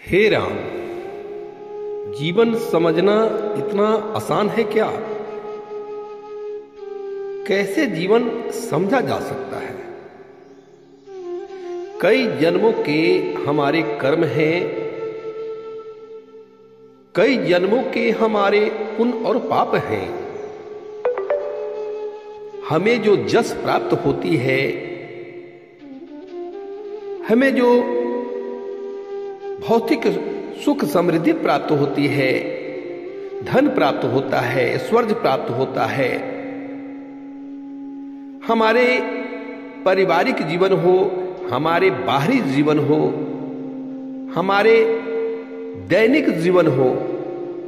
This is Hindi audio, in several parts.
हे राम, जीवन समझना इतना आसान है क्या? कैसे जीवन समझा जा सकता है? कई जन्मों के हमारे कर्म हैं, कई जन्मों के हमारे पुण्य और पाप हैं। हमें जो जस प्राप्त होती है, हमें जो भौतिक सुख समृद्धि प्राप्त होती है, धन प्राप्त होता है, स्वर्ग प्राप्त होता है, हमारे पारिवारिक जीवन हो, हमारे बाहरी जीवन हो, हमारे दैनिक जीवन हो,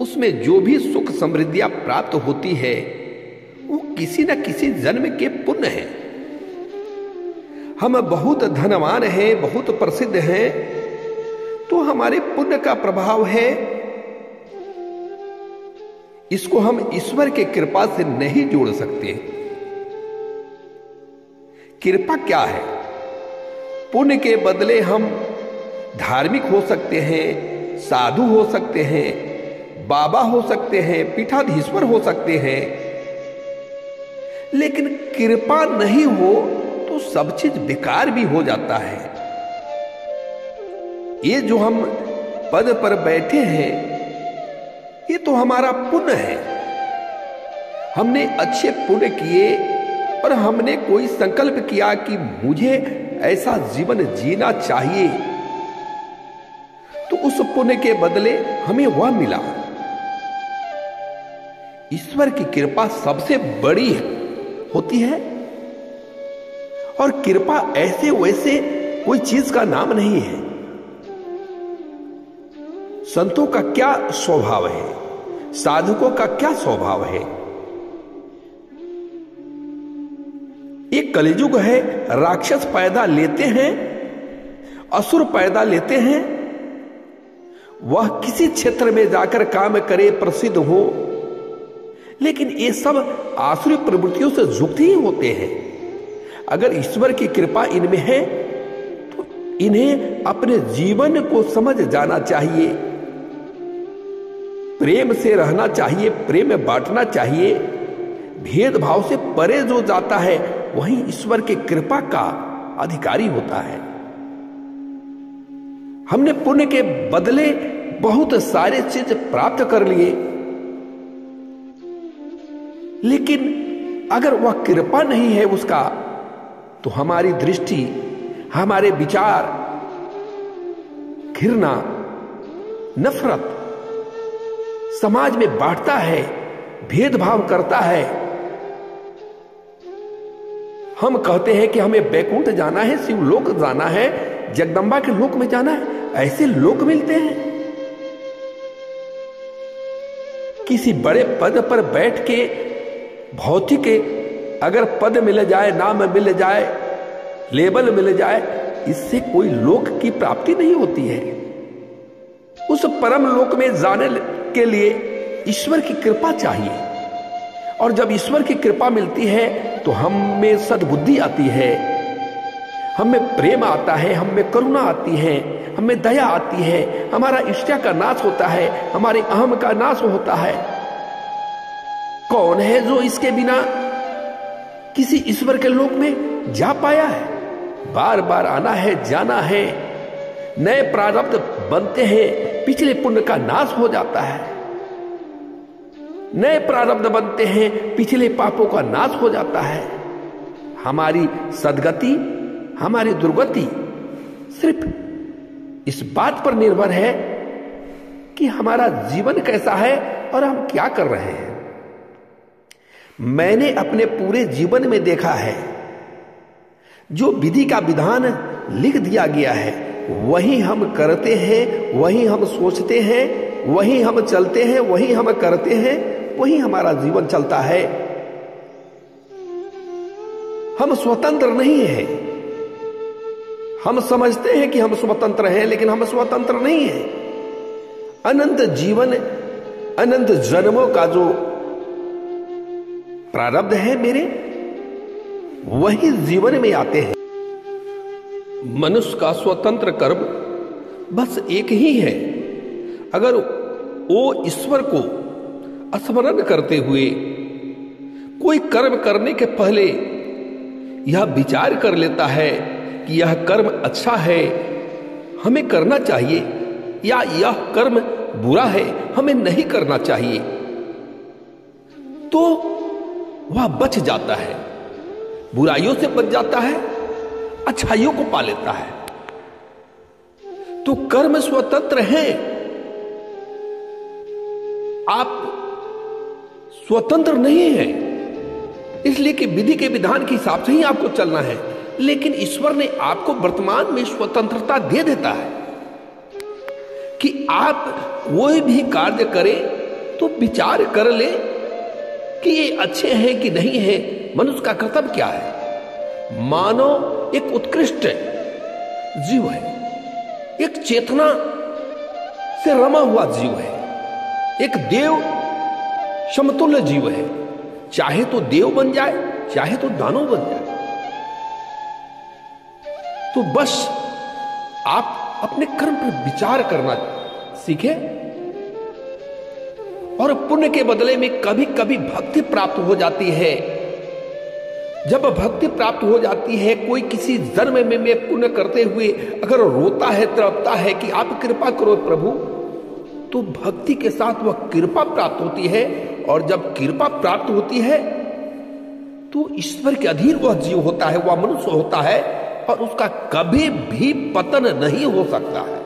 उसमें जो भी सुख समृद्धियां प्राप्त होती है वो किसी न किसी जन्म के पुण्य है। हम बहुत धनवान हैं, बहुत प्रसिद्ध हैं, तो हमारे पुण्य का प्रभाव है। इसको हम ईश्वर के कृपा से नहीं जोड़ सकते। कृपा क्या है? पुण्य के बदले हम धार्मिक हो सकते हैं, साधु हो सकते हैं, बाबा हो सकते हैं, पीठाधीश्वर हो सकते हैं, लेकिन कृपा नहीं हो तो सब चीज बेकार भी हो जाता है। ये जो हम पद पर बैठे हैं, ये तो हमारा पुण्य है। हमने अच्छे पुण्य किए और हमने कोई संकल्प किया कि मुझे ऐसा जीवन जीना चाहिए, तो उस पुण्य के बदले हमें वह मिला। ईश्वर की कृपा सबसे बड़ी होती है, और कृपा ऐसे वैसे कोई चीज का नाम नहीं है। संतों का क्या स्वभाव है, साधकों का क्या स्वभाव है? एक कलियुग है, राक्षस पैदा लेते हैं, असुर पैदा लेते हैं, वह किसी क्षेत्र में जाकर काम करे, प्रसिद्ध हो, लेकिन ये सब आसुरी प्रवृत्तियों से युक्त ही होते हैं। अगर ईश्वर की कृपा इनमें है तो इन्हें अपने जीवन को समझ जाना चाहिए, प्रेम से रहना चाहिए, प्रेम बांटना चाहिए। भेदभाव से परे जो जाता है वही ईश्वर की कृपा का अधिकारी होता है। हमने पुण्य के बदले बहुत सारे चीज प्राप्त कर लिए, लेकिन अगर वह कृपा नहीं है उसका, तो हमारी दृष्टि, हमारे विचार, घृणा, नफरत समाज में बांटता है, भेदभाव करता है। हम कहते हैं कि हमें बैकुंठ जाना है, शिवलोक जाना है, जगदम्बा के लोक में जाना है। ऐसे लोक मिलते हैं? किसी बड़े पद पर बैठ के भौतिक अगर पद मिल जाए, नाम मिल जाए, लेबल मिल जाए, इससे कोई लोक की प्राप्ति नहीं होती है। उस परम लोक में जाने के लिए ईश्वर की कृपा चाहिए, और जब ईश्वर की कृपा मिलती है तो हम में सद्बुद्धि आती है, हमें प्रेम आता है, हमें करुणा आती है, हमें दया आती है, हमारा ईर्ष्या का नाश होता है, हमारे अहम का नाश होता है। कौन है जो इसके बिना किसी ईश्वर के लोक में जा पाया है? बार बार आना है, जाना है, नए प्रारब्ध बनते हैं, पिछले पुण्य का नाश हो जाता है, नए प्रारब्ध बनते हैं, पिछले पापों का नाश हो जाता है। हमारी सदगति, हमारी दुर्गति सिर्फ इस बात पर निर्भर है कि हमारा जीवन कैसा है और हम क्या कर रहे हैं। मैंने अपने पूरे जीवन में देखा है, जो विधि का विधान लिख दिया गया है वही हम करते हैं, वही हम सोचते हैं, वही हम चलते हैं, वही हम करते हैं, वही हमारा जीवन चलता है। हम स्वतंत्र नहीं हैं। हम समझते हैं कि हम स्वतंत्र हैं, लेकिन हम स्वतंत्र नहीं हैं। अनंत जीवन, अनंत जन्मों का जो प्रारब्ध है मेरे, वही जीवन में आते हैं। मनुष्य का स्वतंत्र कर्म बस एक ही है। अगर वो ईश्वर को स्मरण करते हुए कोई कर्म करने के पहले यह विचार कर लेता है कि यह कर्म अच्छा है, हमें करना चाहिए, या यह कर्म बुरा है, हमें नहीं करना चाहिए, तो वह बच जाता है, बुराइयों से बच जाता है, अच्छाइयों को पा लेता है। तो कर्म स्वतंत्र है, आप स्वतंत्र नहीं है, इसलिए कि विधि के विधान के हिसाब से ही आपको चलना है। लेकिन ईश्वर ने आपको वर्तमान में स्वतंत्रता दे देता है कि आप कोई भी कार्य करें तो विचार कर ले कि ये अच्छे हैं कि नहीं है। मनुष्य का कर्तव्य क्या है? मानव एक उत्कृष्ट जीव है, एक चेतना से रमा हुआ जीव है, एक देव समतुल्य जीव है। चाहे तो देव बन जाए, चाहे तो दानव बन जाए। तो बस आप अपने कर्म पर विचार करना सीखें, और पुण्य के बदले में कभी कभी भक्ति प्राप्त हो जाती है। जब भक्ति प्राप्त हो जाती है, कोई किसी जन्म में पुण्य करते हुए अगर रोता है, तड़पता है कि आप कृपा करो प्रभु, तो भक्ति के साथ वह कृपा प्राप्त होती है। और जब कृपा प्राप्त होती है तो ईश्वर के अधीन वह जीव होता है, वह मनुष्य होता है, और उसका कभी भी पतन नहीं हो सकता है।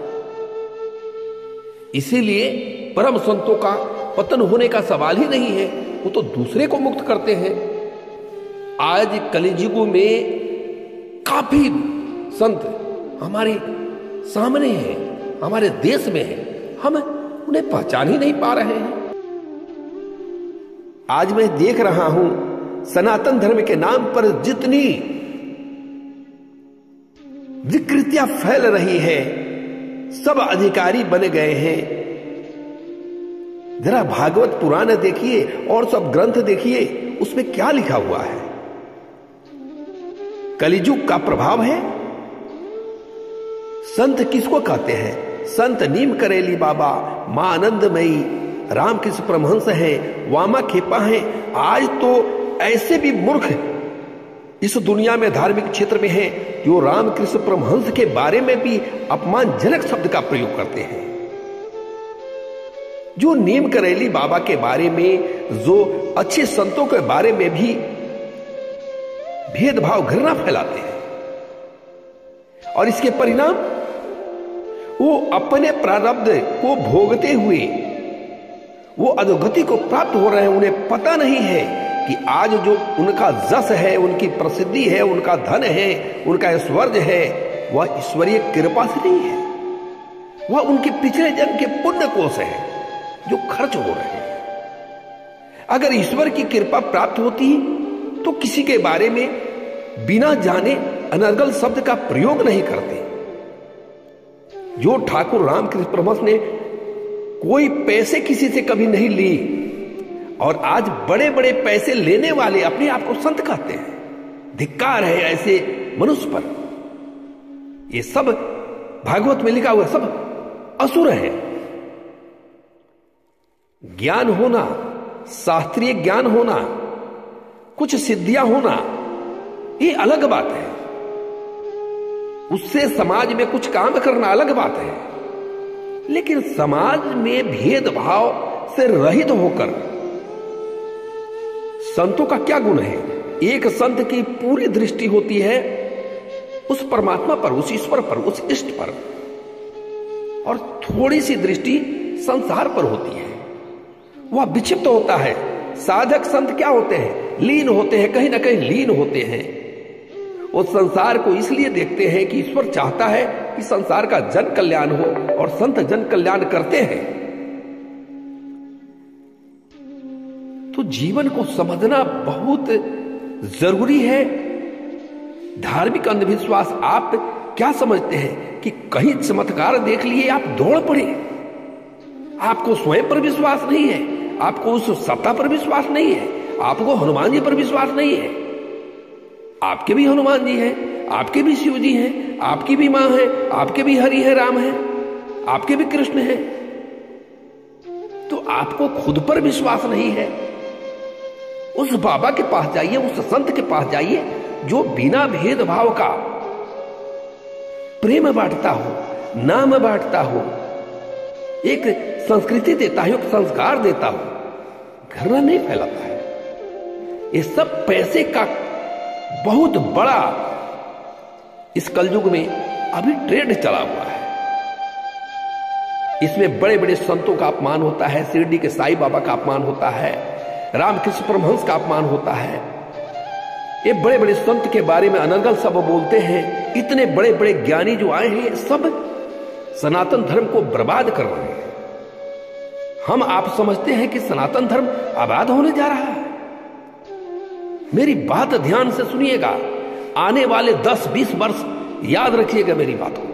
इसीलिए परम संतों का पतन होने का सवाल ही नहीं है, वो तो दूसरे को मुक्त करते हैं। आज कलियुग में काफी संत हमारे सामने हैं, हमारे देश में हैं, हम उन्हें पहचान ही नहीं पा रहे हैं। आज मैं देख रहा हूं सनातन धर्म के नाम पर जितनी विकृतियां फैल रही है, सब अधिकारी बन गए हैं। जरा भागवत पुराण देखिए और सब ग्रंथ देखिए, उसमें क्या लिखा हुआ है। कलियुग का प्रभाव है। संत किसको कहते हैं? संत नीम करेली बाबा, मां आनंदमयी, रामकृष्ण परमहंस हैं, वामा खेपा हैं। आज तो ऐसे भी मूर्ख इस दुनिया में धार्मिक क्षेत्र में हैं जो रामकृष्ण परमहंस के बारे में भी अपमानजनक शब्द का प्रयोग करते हैं, जो नीम करेली बाबा के बारे में, जो अच्छे संतों के बारे में भी भेदभाव, घृणा फैलाते हैं। और इसके परिणाम वो अपने प्रारब्ध को भोगते हुए वो अधोगति को प्राप्त हो रहे हैं। उन्हें पता नहीं है कि आज जो उनका जस है, उनकी प्रसिद्धि है, उनका धन है, उनका ऐश्वर्य है, वह ईश्वरीय कृपा से नहीं है, वह उनके पिछले जन्म के पुण्य कोष है जो खर्च हो रहे हैं। अगर ईश्वर की कृपा प्राप्त होती तो किसी के बारे में बिना जाने अनर्गल शब्द का प्रयोग नहीं करते। जो ठाकुर रामकृष्ण परमहंस ने कोई पैसे किसी से कभी नहीं ली, और आज बड़े बड़े पैसे लेने वाले अपने आप को संत कहते हैं। धिक्कार है ऐसे मनुष्य पर। ये सब भागवत में लिखा हुआ सब असुर है। ज्ञान होना, शास्त्रीय ज्ञान होना, कुछ सिद्धियां होना, ये अलग बात है। उससे समाज में कुछ काम करना अलग बात है। लेकिन समाज में भेदभाव से रहित होकर संतों का क्या गुण है? एक संत की पूरी दृष्टि होती है उस परमात्मा पर, उस ईश्वर पर, उस इष्ट पर, और थोड़ी सी दृष्टि संसार पर होती है। वह विक्षिप्त होता है। साधक संत क्या होते हैं? लीन होते हैं, कहीं ना कहीं लीन होते हैं। वो संसार को इसलिए देखते हैं कि ईश्वर चाहता है कि संसार का जन कल्याण हो, और संत जन कल्याण करते हैं। तो जीवन को समझना बहुत जरूरी है। धार्मिक अंधविश्वास, आप क्या समझते हैं कि कहीं चमत्कार देख लिए आप दौड़ पड़े? आपको स्वयं पर विश्वास नहीं है, आपको उस सत्ता पर विश्वास नहीं है, आपको हनुमान जी पर विश्वास नहीं है। आपके भी हनुमान जी हैं, आपके भी शिव जी हैं, आपकी भी मां है, आपके भी हरि है, राम है, आपके भी कृष्ण हैं। तो आपको खुद पर विश्वास नहीं है, उस बाबा के पास जाइए, उस संत के पास जाइए जो बिना भेदभाव का प्रेम बांटता हो, नाम बांटता हो, एक संस्कृति देता है, एक संस्कार देता हो, घृणा नहीं फैलाता है। ये सब पैसे का बहुत बड़ा इस कलयुग में अभी ट्रेंड चला हुआ है। इसमें बड़े बड़े संतों का अपमान होता है, शिरडी के साईं बाबा का अपमान होता है, रामकृष्ण परमहंस का अपमान होता है। ये बड़े बड़े संत के बारे में अनर्गल सब बोलते हैं। इतने बड़े बड़े ज्ञानी जो आए हैं सब सनातन धर्म को बर्बाद कर रहे हैं। हम आप समझते हैं कि सनातन धर्म आबाद होने जा रहा है। मेरी बात ध्यान से सुनिएगा, आने वाले 10-20 वर्ष याद रखिएगा मेरी बात को।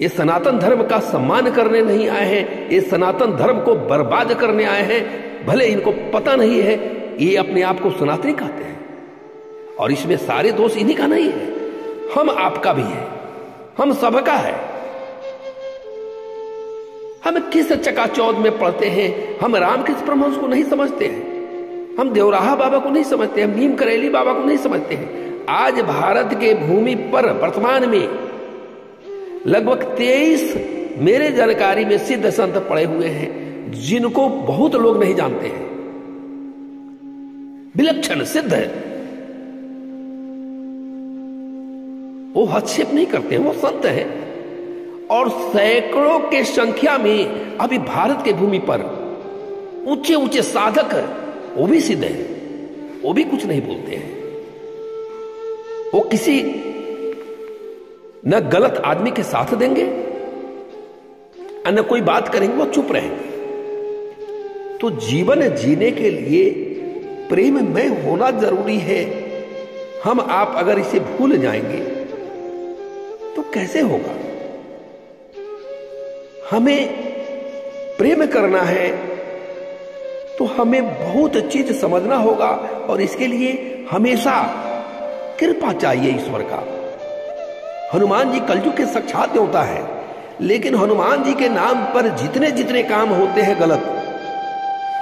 ये सनातन धर्म का सम्मान करने नहीं आए हैं, ये सनातन धर्म को बर्बाद करने आए हैं। भले इनको पता नहीं है, ये अपने आप को सनातनी कहते हैं और इसमें सारे दोष इन्हीं का नहीं है, हम आपका भी है, हम सबका है। हम किस चकाचौंध में पड़ते हैं, हम रामकृष्ण परमहंस को नहीं समझते हैं, हम देवराहा बाबा को नहीं समझते, हम नीम करेली बाबा को नहीं समझते हैं। आज भारत के भूमि पर वर्तमान में लगभग 23 मेरे जानकारी में सिद्ध संत पड़े हुए हैं जिनको बहुत लोग नहीं जानते हैं। विलक्षण सिद्ध है, वो हस्तक्षेप नहीं करते हैं, वो संत हैं। और सैकड़ों के संख्या में अभी भारत के भूमि पर ऊंचे ऊंचे साधक, वो भी सिद्ध है, वो भी कुछ नहीं बोलते हैं। वो किसी न गलत आदमी के साथ देंगे न कोई बात करेंगे, वो चुप रहेंगे। तो जीवन जीने के लिए प्रेम में होना जरूरी है। हम आप अगर इसे भूल जाएंगे तो कैसे होगा? हमें प्रेम करना है तो हमें बहुत चीज समझना होगा और इसके लिए हमेशा कृपा चाहिए ईश्वर का। हनुमान जी कलयुग के साक्षात देवता है, लेकिन हनुमान जी के नाम पर जितने जितने काम होते हैं गलत,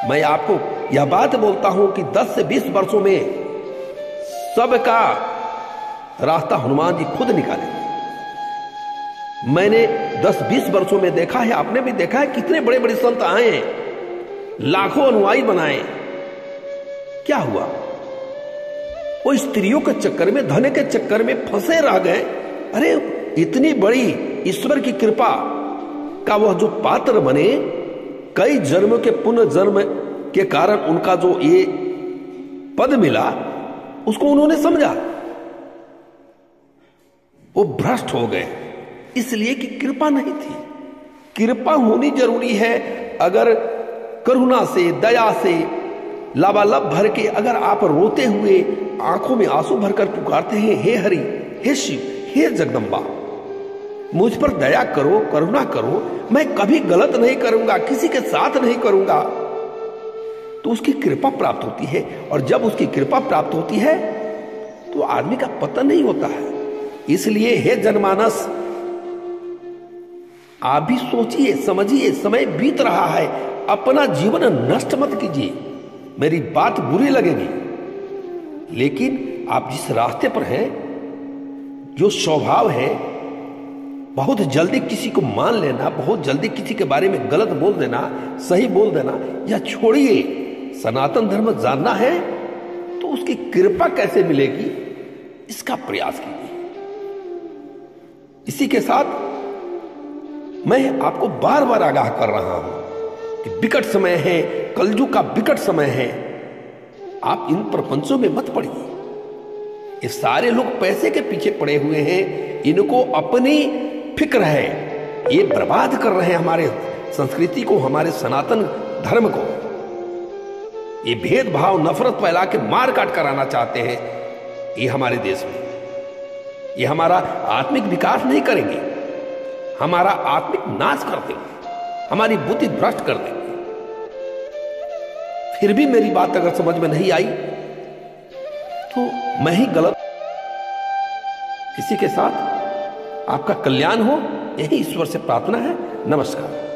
मैं आपको यह बात बोलता हूं कि 10 से 20 वर्षों में सबका रास्ता हनुमान जी खुद निकालेंगे। मैंने 10-20 वर्षों में देखा है, आपने भी देखा है, कितने बड़े बड़े संत आए, लाखों अनुयायी बनाए, क्या हुआ? वो स्त्रियों के चक्कर में, धन के चक्कर में फंसे रह गए। अरे इतनी बड़ी ईश्वर की कृपा का वह जो पात्र बने, कई जन्म के पुण्य जन्म के कारण उनका जो ये पद मिला, उसको उन्होंने समझा, वो भ्रष्ट हो गए इसलिए कि कृपा नहीं थी। कृपा होनी जरूरी है। अगर करुणा से, दया से लबालब भर के अगर आप रोते हुए आंखों में आंसू भरकर पुकारते हैं, हे हरि, हे शिव, हे जगदम्बा, मुझ पर दया करो, करुणा करो, मैं कभी गलत नहीं करूंगा, किसी के साथ नहीं करूंगा, तो उसकी कृपा प्राप्त होती है। और जब उसकी कृपा प्राप्त होती है तो आदमी का पतन नहीं होता है। इसलिए हे जनमानस, आप भी सोचिए, समझिए, समय बीत रहा है, अपना जीवन नष्ट मत कीजिए। मेरी बात बुरी लगेगी, लेकिन आप जिस रास्ते पर हैं, जो स्वभाव है बहुत जल्दी किसी को मान लेना, बहुत जल्दी किसी के बारे में गलत बोल देना, सही बोल देना, या छोड़िए। सनातन धर्म जानना है तो उसकी कृपा कैसे मिलेगी, इसका प्रयास कीजिए। इसी के साथ मैं आपको बार बार आगाह कर रहा हूं कि विकट समय है, कलयुग का विकट समय है। आप इन प्रपंचों में मत पड़िए। ये सारे लोग पैसे के पीछे पड़े हुए हैं, इनको अपनी फिक्र है, ये बर्बाद कर रहे हैं हमारे संस्कृति को, हमारे सनातन धर्म को। ये भेदभाव, नफरत फैला के मार काट कराना चाहते हैं ये हमारे देश में। ये हमारा आत्मिक विकास नहीं करेंगे, हमारा आत्मिक नाश कर देंगे, हमारी बुद्धि भ्रष्ट कर देंगे। फिर भी मेरी बात अगर समझ में नहीं आई तो मैं ही गलत। इसी के साथ आपका कल्याण हो। यही ईश्वर से प्रार्थना है। नमस्कार।